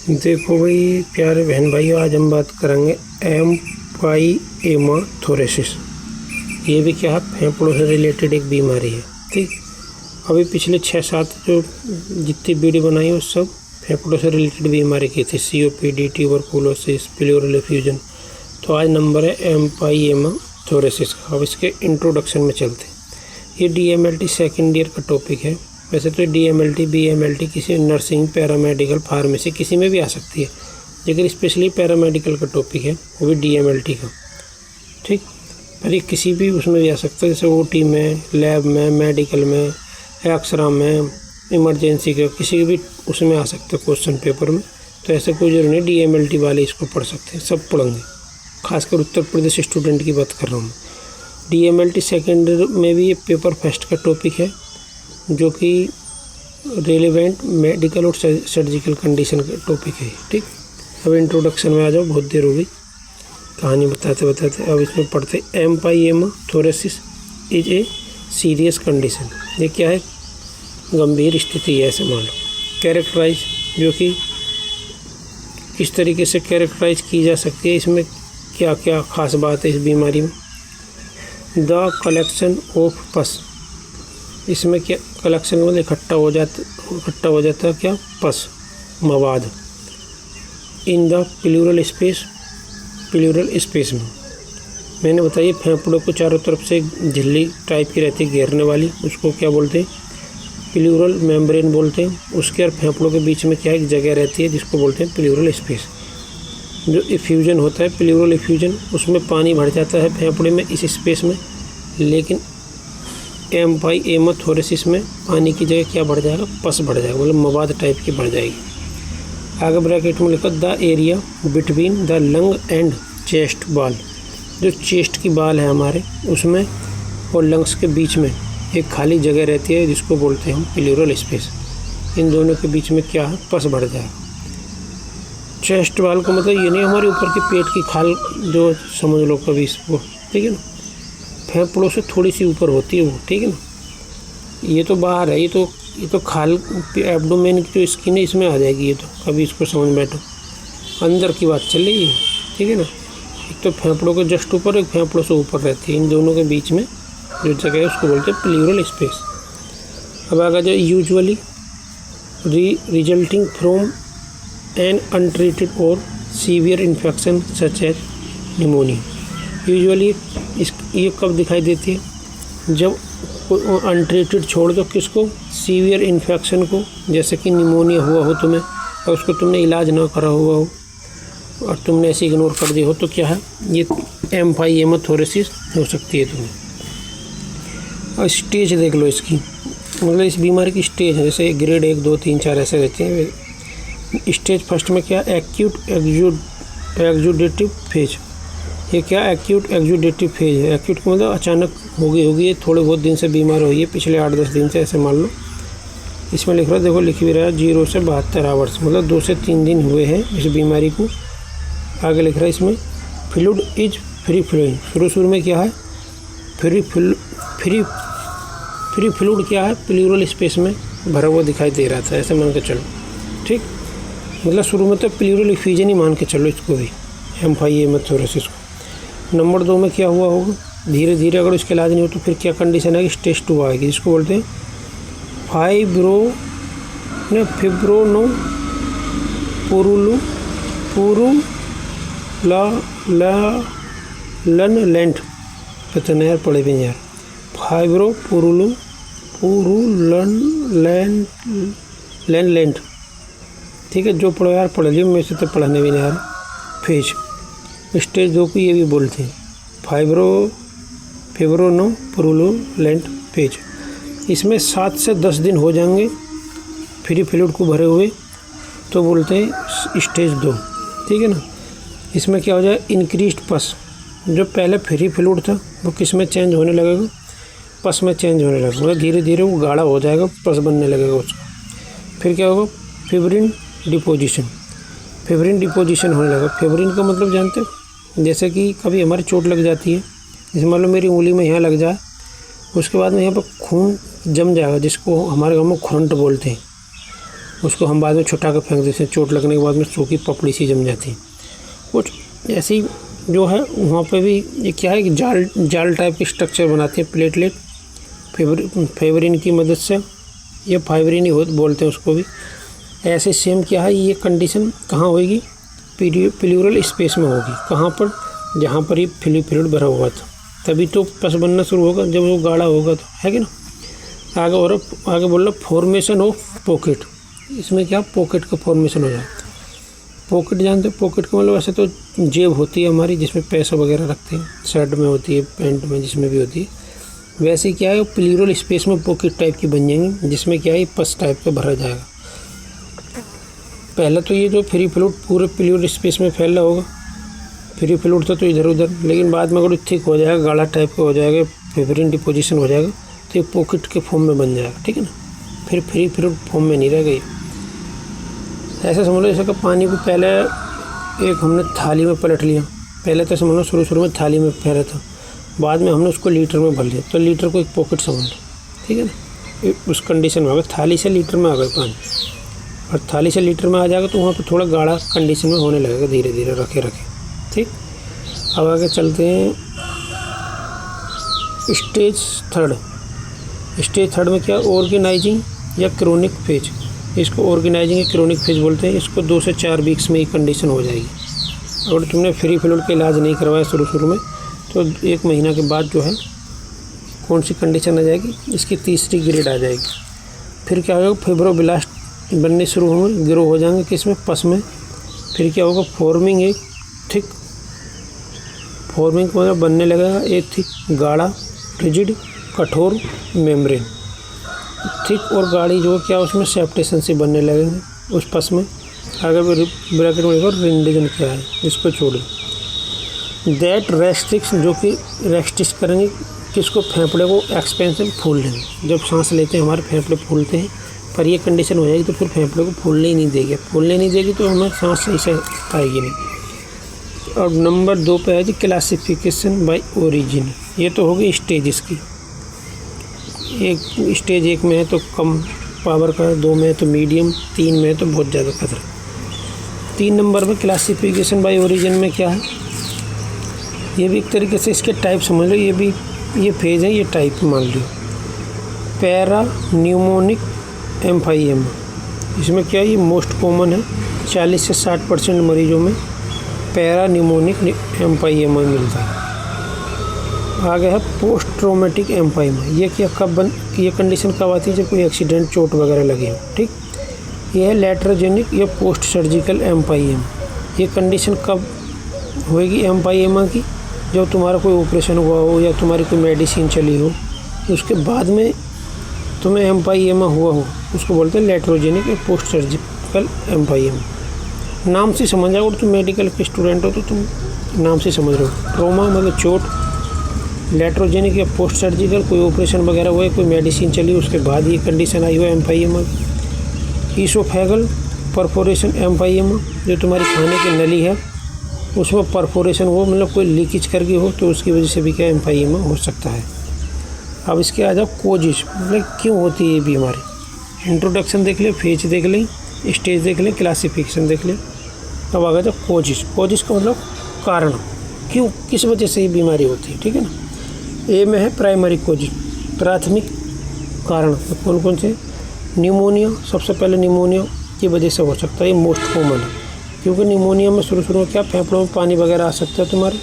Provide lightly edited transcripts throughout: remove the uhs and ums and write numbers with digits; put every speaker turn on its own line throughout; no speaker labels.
देखो भाई प्यारे बहन भाइयों, आज हम बात करेंगे एम्फाइएमाथोरेसिस। ये भी क्या है, फेफड़ों से रिलेटेड एक बीमारी है। ठीक, अभी पिछले 6-7 जो जितनी वीडियो बनाई वो सब फेफड़ों से रिलेटेड बीमारी की थी, COPD, ट्यूबरकुलोसिस, प्लूरल एफ्यूजन। तो आज नंबर है एम्फाइएमाथोरेसिस का। अब इसके इंट्रोडक्शन में चलते हैं। ये DMLT सेकेंड ईयर का टॉपिक है। वैसे तो DMLT, BMLT किसी नर्सिंग, पैरामेडिकल, फार्मेसी किसी में भी आ सकती है, लेकिन स्पेशली पैरामेडिकल का टॉपिक है, वो भी DMLT का। ठीक, पर ये किसी भी उसमें भी आ सकता है, जैसे OT में, लैब में, मेडिकल में, एक्सरा में, इमरजेंसी के किसी भी उसमें आ सकते हैं क्वेश्चन पेपर में। तो ऐसा कोई जरूरी नहीं DMLT वाले इसको पढ़ सकते हैं, सब पढ़ेंगे। खासकर उत्तर प्रदेश स्टूडेंट की बात कर रहा हूँ। DMLT सेकेंड ईयर में भी ये पेपर फर्स्ट का टॉपिक है, जो कि रेलेवेंट मेडिकल और सर्जिकल कंडीशन का टॉपिक है। ठीक, अब इंट्रोडक्शन में आ जाओ, बहुत देर हो गई कहानी बताते बताते। अब इसमें पढ़ते एम्फाइएमाथोरेसिस इज ए सीरियस कंडीशन। ये क्या है, गंभीर स्थिति है ऐसे मान लो। कैरेक्टराइज, जो कि किस तरीके से कैरेक्टराइज की जा सकती है, इसमें क्या क्या खास बात है इस बीमारी में। द कलेक्शन ऑफ पस, इसमें क्या कलेक्शन मतलब इकट्ठा हो जाता है क्या, पस, मवाद। इन द प्लूरल स्पेस में मैंने बताइए फेफड़ों को चारों तरफ से झिल्ली टाइप की रहती है घेरने वाली, उसको क्या बोलते हैं, प्लूरल मेम्ब्रेन बोलते हैं। उसके और फेफड़ों के बीच में क्या एक जगह रहती है जिसको बोलते हैं प्लूरल स्पेस। जो इफ्यूजन होता है, प्लूरल इफ्यूजन, उसमें पानी भर जाता है फेफड़े में इस स्पेस में, लेकिन एम्फाइएमाथोरेसिस में पानी की जगह क्या बढ़ जाएगा, पस बढ़ जाएगा, मतलब मवाद टाइप की बढ़ जाएगी। आगे ब्रैकेट में लिखा the area between the lung and chest बाल, जो चेस्ट की बाल है हमारे उसमें और लंग्स के बीच में एक खाली जगह रहती है जिसको बोलते हैं हम प्लूरल स्पेस। इन दोनों के बीच में क्या है, पस बढ़ जाएगा। चेस्ट बाल का मतलब ये नहीं हमारे ऊपर की पेट की खाल, जो समझ लो कभी इसको, ठीक है ना, फेफड़ों से थोड़ी सी ऊपर होती है वो, ठीक है ना। ये तो बाहर है, ये तो खाल एब्डोमेन की जो स्किन है इसमें आ जाएगी। ये तो कभी इसको समझ बैठो, अंदर की बात चल रही है, ठीक है ना। एक तो फेफड़ों के जस्ट ऊपर, एक फेफड़ों से ऊपर रहती है। इन दोनों के बीच में जो जगह है उसको बोलते हैं प्लूरल स्पेस। अब आगे जो usually resulting from an untreated or severe infection such as pneumonia. Usually ये कब दिखाई देती है, जब अनट्रीटेड छोड़ दो किसको, सीवियर इन्फेक्शन को, जैसे कि निमोनिया हुआ हो तुम्हें और उसको तुमने इलाज ना करा हुआ हो और तुमने ऐसे इग्नोर कर दिया हो, तो क्या है, ये एम्फाइएमाथोरेसिस हो सकती है तुम्हें। और स्टेज देख लो इसकी, मतलब इस बीमारी की स्टेज है, जैसे ग्रेड 1, 2, 3, 4 ऐसे रहते हैं। स्टेज फर्स्ट में क्या, एक्यूट एक्जुडेटिव फेज। ये क्या, एक्यूट एक्जुडेटिव फेज है। एक्यूट का मतलब अचानक होगी, थोड़े बहुत दिन से बीमार हुई है, पिछले 8-10 दिन से ऐसे मान लो। इसमें लिख रहा है, देखो लिख भी रहा है 0 से 72 आवर्स, मतलब 2 से 3 दिन हुए हैं इस बीमारी को। आगे लिख रहा है इसमें फ्लूइड इज फ्री फ्लोइंग। शुरू में क्या है, फ्री फ्लूइड क्या है, प्लूरल स्पेस में भरा हुआ दिखाई दे रहा था, ऐसे मान के चलो। ठीक, मतलब शुरू में तो प्लूरल इफ्यूजन ही मान के चलो इसको भी, एम्फाइएमाथोरेसिस को। नंबर 2 में क्या हुआ होगा, धीरे धीरे अगर इसका इलाज नहीं हो तो फिर क्या कंडीशन है कि स्टेज 2 आएगी, जिसको बोलते हैं फाइब्रोपुरुलन पता नहीं यार, पढ़े भी नहीं यार। फाइब्रोपुरुलन, ठीक है, जो पढ़ो यार पढ़ लियो, मेरे से तो पढ़ने भी नहीं यार। फेज स्टेज 2 को ये भी बोलते हैं फाइब्रोपुरुलन फेज। इसमें 7 से 10 दिन हो जाएंगे फ्री फ्लूइड को भरे हुए, तो बोलते हैं स्टेज 2, ठीक है ना। इसमें क्या हो जाए, इंक्रीज्ड पस, जो पहले फ्री फ्लूइड था वो किस में चेंज होने लगेगा, पस में चेंज होने लगेगा, मतलब धीरे धीरे वो गाढ़ा हो जाएगा, पस बनने लगेगा उसको। फिर क्या होगा, फिब्रिन डिपोजिशन होने लगा। फिब्रिन का मतलब जानते हो, जैसे कि कभी हमारी चोट लग जाती है, जैसे मान लो मेरी उंगली में यहाँ लग जाए, उसके बाद में यहाँ पर खून जम जाएगा, जिसको हमारे गाँव में खुरंट बोलते हैं। उसको हम बाद में छुटा कर फेंक देते हैं, चोट लगने के बाद में सूखी पपड़ी सी जम जाती है। कुछ ऐसी जो है वहाँ पे भी ये क्या है कि जाल टाइप की स्ट्रक्चर बनाते हैं प्लेटलेट फाइब्रिन की मदद से, ये फाइब्रिन ही बोलते हैं उसको भी। ऐसे सेम क्या है ये कंडीशन कहाँ होगी, प्लूरल स्पेस में होगी। कहाँ पर, जहाँ पर ये फ्लूइड भरा हुआ था, तभी तो पस बनना शुरू होगा जब वो गाढ़ा होगा तो, है कि ना। आगे बोल रहा फॉर्मेशन ऑफ पॉकेट। इसमें क्या पॉकेट का फॉर्मेशन हो जाता है। पॉकेट जानते हो, पॉकेट का मतलब ऐसे तो जेब होती है हमारी जिसमें पैसा वगैरह रखते हैं, शर्ट में होती है, पैंट में, जिसमें भी होती है। वैसे क्या है प्लूरल स्पेस में पॉकेट टाइप की बन जाएंगी, जिसमें क्या है पस टाइप का भरा जाएगा। पहले तो ये जो फ्री फ्लूइड पूरे प्लूरल स्पेस में फैला होगा, फ्री फ्लूइड था तो इधर उधर, लेकिन बाद में अगर थिक हो जाएगा, गाढ़ा टाइप का हो जाएगा, फाइब्रिन डिपोजिशन हो जाएगा तो ये पॉकेट के फॉर्म में बन जाएगा, ठीक है ना। फिर फ्री फ्लूइड फॉर्म में नहीं रह गई। ऐसा समझ लो जैसे कि पानी को पहले एक हमने थाली में पलट लिया, पहले तो समझ लो शुरू में थाली में फैला था, बाद में हमने उसको लीटर में भर लिया, तो लीटर को एक पॉकेट समझ लो, ठीक है ना। उस कंडीशन में आ गया, थाली से लीटर में आ गया पानी, और थाली से लीटर में आ जाएगा तो वहाँ पर थोड़ा गाढ़ा कंडीशन में होने लगेगा धीरे धीरे रखे। ठीक, अब आगे चलते हैं स्टेज थर्ड में क्या, ऑर्गेनाइजिंग या क्रोनिक फेज। इसको ऑर्गेनाइजिंग या क्रोनिक फेज बोलते हैं। इसको 2 से 4 वीक्स में ये कंडीशन हो जाएगी। अगर तुमने फ्री फ्लूइड का इलाज नहीं करवाया शुरू में तो 1 महीना के बाद जो है कौन सी कंडीशन आ जाएगी, इसकी तीसरी ग्रेड आ जाएगी। फिर क्या होगा, फाइब्रोब्लास्ट बनने शुरू होंगे, ग्रो हो जाएंगे किसमें, पस में। फिर क्या होगा, फॉर्मिंग मतलब बनने लगेगा एक थिक, गाढ़ा, रिजिड, कठोर मेम्ब्रेन। थिक और गाढ़ी जो क्या उसमें सेप्टेशन से बनने लगेंगे उस पस में। आगे ब्रैकेट में देखो रिंडिजन क्या है, इसको छोड़ो। दैट रेस्ट्रिक्स जो कि रेस्ट्रिक्ट करेंगे किसको, फेफड़े को एक्सपेंशन फूल देंगे। जब सांस लेते हैं हमारे फेफड़े फूलते हैं, पर ये कंडीशन हो जाएगी तो फिर फेफड़े को फूलने ही नहीं देगी तो हमें सांस सही से आएगी नहीं। और नंबर 2 पे है जी क्लासिफिकेशन बाय ओरिजिन। ये तो होगी स्टेजेस की। एक स्टेज 1 में है तो कम पावर का, 2 में है तो मीडियम, 3 में है तो बहुत ज़्यादा खतरा। 3 नंबर में क्लासिफिकेशन बाय ओरिजिन में क्या है, ये भी एक तरीके से इसके टाइप समझ लो। ये फेज है, ये टाइप मान लो। पैरा न्यूमोनिक एम्फाइएमा, इसमें क्या है, ये मोस्ट कॉमन है। 40 से 60% मरीजों में पैरा न्यूमोनिक एम्फाइएमा मिलता है। आगे है पोस्ट ट्रॉमेटिक एम्फाइमा। ये कंडीशन कब आती है, जब कोई एक्सीडेंट, चोट वगैरह लगी हो। ठीक, ये है लेट्रोजेनिक या पोस्ट सर्जिकल एम्फाइमा। ये कंडीशन कब होएगी एम्फाइमा की, जब तुम्हारा कोई ऑपरेशन हुआ हो या तुम्हारी कोई मेडिसिन चली हो, उसके बाद में तुम्हें एम्फाइमा हुआ हो, उसको बोलते हैं लेट्रोजेनिक या पोस्ट सर्जिकल एम्फाइमा। नाम से समझ जाओ, तुम मेडिकल के स्टूडेंट हो तो तुम नाम से समझ रहे हो। ट्रॉमा मतलब चोट, लेट्रोजेनिक या पोस्ट सर्जिकल कोई ऑपरेशन वगैरह हुआ है, कोई मेडिसिन चली उसके बाद ये कंडीशन आई हो एम्फाइमा। ईसोफेगल परफोरेशन एम्फाइमा, जो तुम्हारी खाने की नली है उसमें परफोरेशन हो, मतलब कोई लीकेज करके हो, तो उसकी वजह से भी क्या एम्फाइमा हो सकता है। अब इसके आ जाओ कोजिस, मतलब क्यों होती है ये बीमारी। इंट्रोडक्शन देख ले, फेज देख लें, स्टेज देख लें, क्लासिफिकेशन देख लें। अब आ गया कोजिस का मतलब कारण, क्यों, किस वजह से ये बीमारी होती है। ठीक है ना। ए में है प्राइमरी कोजिस, प्राथमिक कारण। कौन कौन से, न्यूमोनिया, सबसे पहले न्यूमोनिया की वजह से हो सकता है, ये मोस्ट कॉमन है। क्योंकि न्यूमोनिया में शुरू में क्या फेफड़ों में पानी वगैरह आ सकता है तुम्हारे,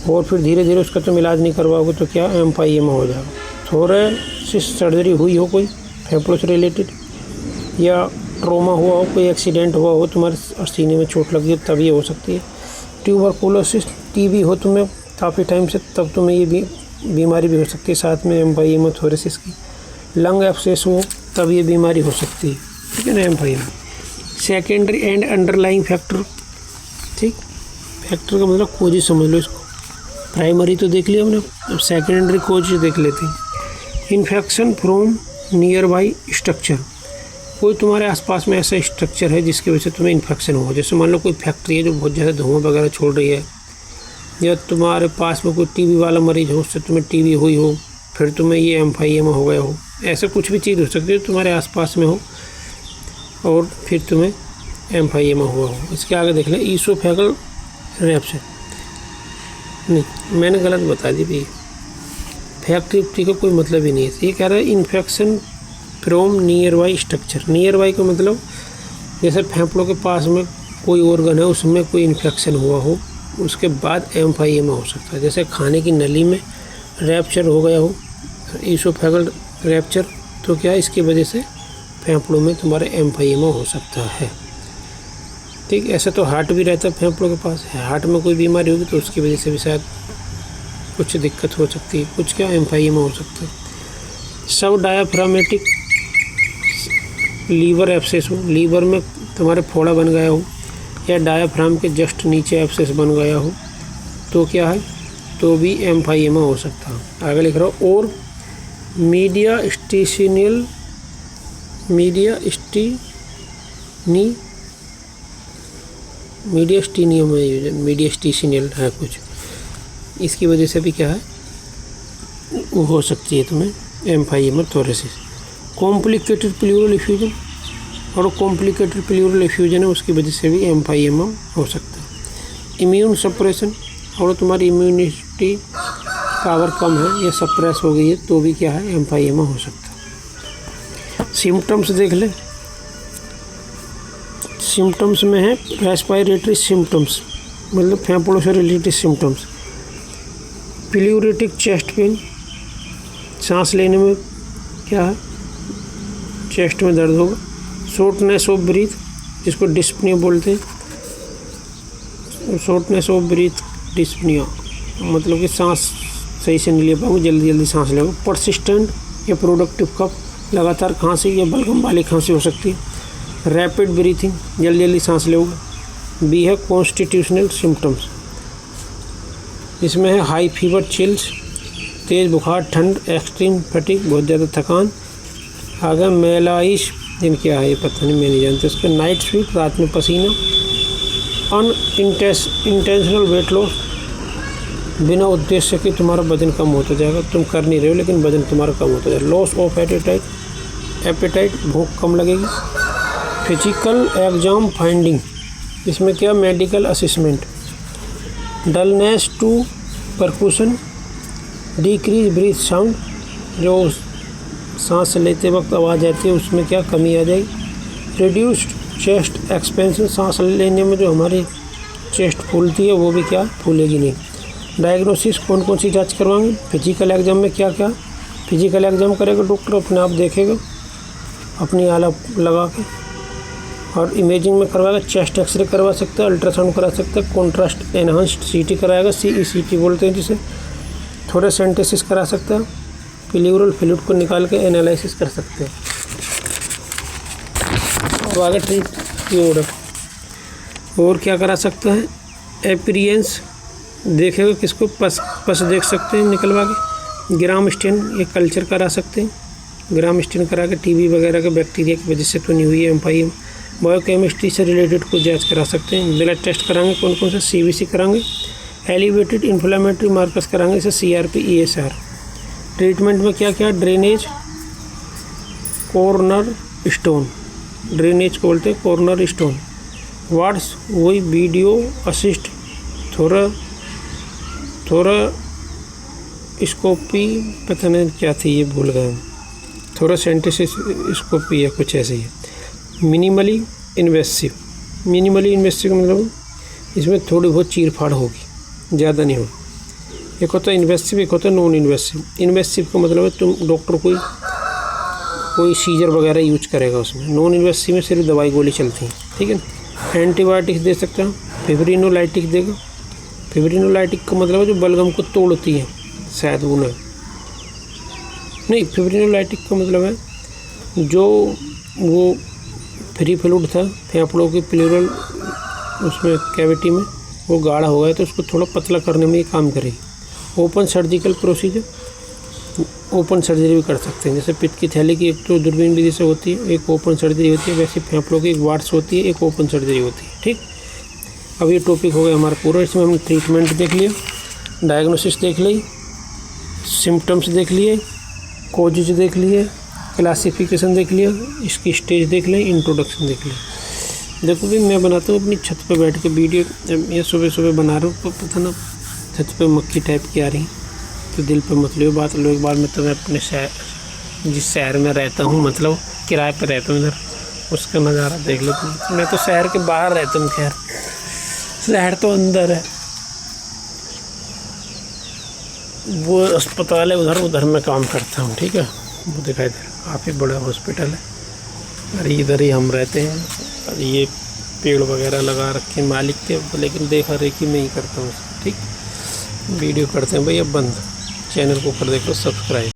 और फिर धीरे धीरे उसका तुम इलाज नहीं करवाओगे तो क्या एम्फाइमा हो जाएगा। थोरेसिस सर्जरी हुई हो कोई फेफड़ों से रिलेटेड, या ट्रॉमा हुआ हो, कोई एक्सीडेंट हुआ हो, तुम्हारे सीने में चोट लगी हो, तब ये हो सकती है। ट्यूबरकुलोसिस, टीबी हो तुम्हें काफ़ी टाइम से, तब तुम्हें ये भी बीमारी भी हो सकती है, साथ में एम्फाइमा थोरेसिस की। लंग एब्सेस हो तब ये बीमारी हो सकती है। ठीक है ना, एम्फाइमा। सेकेंडरी एंड अंडरलाइंग फैक्टर, ठीक, फैक्टर का मतलब कोजिस समझ लो इसको। प्राइमरी तो देख लिया हमने, अब सेकेंडरी कोजिस देख लेते हैं। Infection from near by structure, कोई तुम्हारे आसपास में ऐसा स्ट्रक्चर है जिसकी वजह से तुम्हें इन्फेक्शन हो। जैसे मान लो कोई फैक्ट्री है जो बहुत ज़्यादा धुआं वगैरह छोड़ रही है, या तुम्हारे पास में कोई टीबी वाला मरीज हो, उससे तुम्हें टीबी हुई हो, फिर तुम्हें ये एम्फाइमा हो गया हो। ऐसा कुछ भी चीज़ हो सकती है तुम्हारे आसपास में हो, और फिर तुम्हें एम्फाइमा हुआ हो। इसके आगे देख लें ईसोफेगल रैप्चर। नहीं, मैंने गलत बता दी भाई, फैक्ट्री का कोई मतलब ही नहीं है। ये कह रहा है infection from near by structure. Near by का मतलब जैसे फेफड़ों के पास में कोई ऑर्गन है उसमें कोई इन्फेक्शन हुआ हो, उसके बाद एम्फाइमा हो सकता है। जैसे खाने की नली में रैप्चर हो गया हो, ईसोफेगल रैप्चर, तो क्या इसकी वजह से फेफड़ों में तुम्हारे एम्फाइमा हो सकता है। ठीक, ऐसा तो हार्ट भी रहता है फेफड़ों के पास, हार्ट में कोई बीमारी होगी तो उसकी वजह से भी शायद कुछ दिक्कत हो सकती है, कुछ क्या एम्फाइमा हो सकता है। सब डायाफ्रामेटिक लीवर एब्सेस हो, लीवर में तुम्हारे फोड़ा बन गया हो या डायाफ्राम के जस्ट नीचे एब्सेस बन गया हो तो क्या है, तो भी एम्फाइमा हो सकता है। आगे लिख रहा हूँ और मीडियास्टीनियल है कुछ, इसकी वजह से भी क्या है वो हो सकती है तुम्हें एम्फाइमा थोरेसिस। कॉम्प्लिकेटेड प्लूरल इफ्यूजन, और कॉम्प्लिकेटेड प्लूरल इफ्यूजन है उसकी वजह से भी एम्फाइमा हो सकता है। इम्यून सप्रेशन, और तुम्हारी इम्यूनिटी पावर कम है या सप्रेस हो गई है तो भी क्या है एम्फाइमा हो सकता है। सिम्टम्स देख ले, सिम्टम्स में है रेस्पिरेटरी सिम्टम्स, मतलब फेफड़ों से रिलेटेड सिम्टम्स। प्लूरेटिक चेस्ट पेन, सांस लेने में क्या है चेस्ट में दर्द होगा। शॉर्टनेस ऑफ ब्रीथ, जिसको डिस्पनिया बोलते हैं, शॉर्टनेस ऑफ ब्रीथ डिस्पनिया, मतलब कि सांस सही से नहीं ले पाओगे, जल्दी जल्दी सांस ले। परसिस्टेंट या प्रोडक्टिव कफ, लगातार खांसी या बलगम वाली खांसी हो सकती है। रैपिड ब्रीथिंग, जल्दी जल्दी सांस लोगे। बी है कॉन्स्टिट्यूशनल सिम्टम्स, इसमें है हाई फीवर, चिल्स, तेज़ बुखार, ठंड, एक्सट्रीम फटीग, बहुत ज़्यादा थकान। आगे मेलाइश, दिन क्या है ये पता नहीं, मैं नहीं जानती। उसके नाइट स्वीट, रात में पसीना। इंटेंशनल वेट लॉस, बिना उद्देश्य के तुम्हारा वजन कम होता जाएगा, तुम कर नहीं रहे हो लेकिन वजन तुम्हारा कम होता जाएगा। लॉस ऑफ एपेटाइट, भूख कम लगेगी। फिजिकल एग्जाम फाइंडिंग, इसमें क्या medical assessment. Dullness to percussion, decrease breath sound, जो सांस लेते वक्त आवाज़ आती है उसमें क्या कमी आ जाएगी। रिड्यूस्ड चेस्ट एक्सपेंशन, सांस लेने में जो हमारी चेस्ट फूलती है वो भी क्या फूलेगी नहीं। डायग्नोसिस, कौन कौन सी जांच करवाएंगे। फिजिकल एग्जाम में क्या क्या, फिजिकल एग्जाम करेगा डॉक्टर, अपने आप देखेगा अपनी आला लगा के, और इमेजिंग में करवाएगा। चेस्ट एक्सरे करवा सकता है, अल्ट्रासाउंड करा सकता है, कॉन्ट्रास्ट एनहांस्ड सीटी कराएगा, CECT बोलते हैं जिसे। थोड़ा सेंटेसिस करा सकता है, प्लूरल फ्लूइड को निकाल के एनालिसिस कर सकते हैं। अब आगे ट्रीट की ओर, और क्या करा सकता है। एपीरियंस देखेगा किसको, पस देख सकते हैं निकलवा के। ग्राम स्टेन, ये कल्चर करा सकते हैं, ग्राम स्टेन करा के TB वगैरह के बैक्टीरिया की वजह से तो नहीं हुई है एम्फाइमा। बायोकेमिस्ट्री से रिलेटेड को जांच करा सकते हैं। ब्लड टेस्ट कराएंगे, कौन कौन से, CBC कराएंगे। एलिवेटेड इन्फ्लेमेटरी मार्कर्स कराएंगे, जैसे CRP, ESR। ट्रीटमेंट में क्या क्या, ड्रेनेज, कॉर्नर स्टोन, ड्रेनेज को बोलते हैं कॉर्नर स्टोन। वार्ड्स, वही वीडियो असिस्ट, थोड़ा स्कोपी, पता नहीं क्या थी ये भूल गए हम, थोड़ा सेंटेसिस स्कोपी या कुछ ऐसे ही है। मिनिमली इन्वेसिव, का मतलब इसमें थोड़ी बहुत चीर फाड़ होगी, ज़्यादा नहीं होगी। एक होता है इन्वेसिव, एक होता है नॉन इन्वेसिव। इन्वेसिव का मतलब है तुम डॉक्टर कोई सीजर वगैरह यूज करेगा उसमें। नॉन इन्वेसिव में सिर्फ दवाई गोली चलती है, ठीक है ना। एंटीबायोटिक्स दे सकते हैं, फिब्रिनोलाइटिक देगा। फिब्रिनोलाइटिक का मतलब है जो बलगम को तोड़ती है, शायद वो नहीं, फिब्रिनोलाइटिक का मतलब है जो वो फ्री फ्लूइड था फेफड़ों की प्लूरल उसमें कैविटी में, वो गाढ़ा हो गया तो उसको थोड़ा पतला करने में ये काम करेगी। Open surgical procedure, open surgery भी कर सकते हैं। जैसे पित्त की थैली की एक तो दूरबीन विधि से होती है, एक ओपन सर्जरी होती है, वैसे फेफड़ों की एक वार्ड्स होती है, एक ओपन सर्जरी होती है। ठीक, अब ये टॉपिक हो गया हमारा पूरा। इसमें हमने ट्रीटमेंट देख लिया, डायग्नोसिस देख ली, सिम्टम्स देख लिए, कोजेज देख लिए, क्लासिफिकेशन देख लिया, इसकी स्टेज देख लें, इंट्रोडक्शन देख लें। देखो भी मैं बनाता हूँ अपनी छत पे बैठ के वीडियो, ये सुबह सुबह बना रहा हूँ, तो पता ना छत पे मक्खी टाइप की आ रही, तो दिल पे मत लो बात लो। एक बार मैं तुम्हें अपने शहर, जिस शहर में रहता हूँ, मतलब किराए पे रहता हूँ इधर, उसका नज़ारा देख लो तुम। मैं तो शहर के बाहर रहता हूँ, खैर शहर तो अंदर है, वो अस्पताल है उधर, उधर मैं काम करता हूँ, ठीक है। वो दिखाई दे रहा, काफ़ी बड़ा हॉस्पिटल है, और इधर ही हम रहते हैं। और ये पेड़ वगैरह लगा रखे मालिक के, लेकिन देखा रेखी मैं ही करता हूँ, ठीक। वीडियो करते हैं भाई अब बंद, चैनल को कर देखो सब्सक्राइब।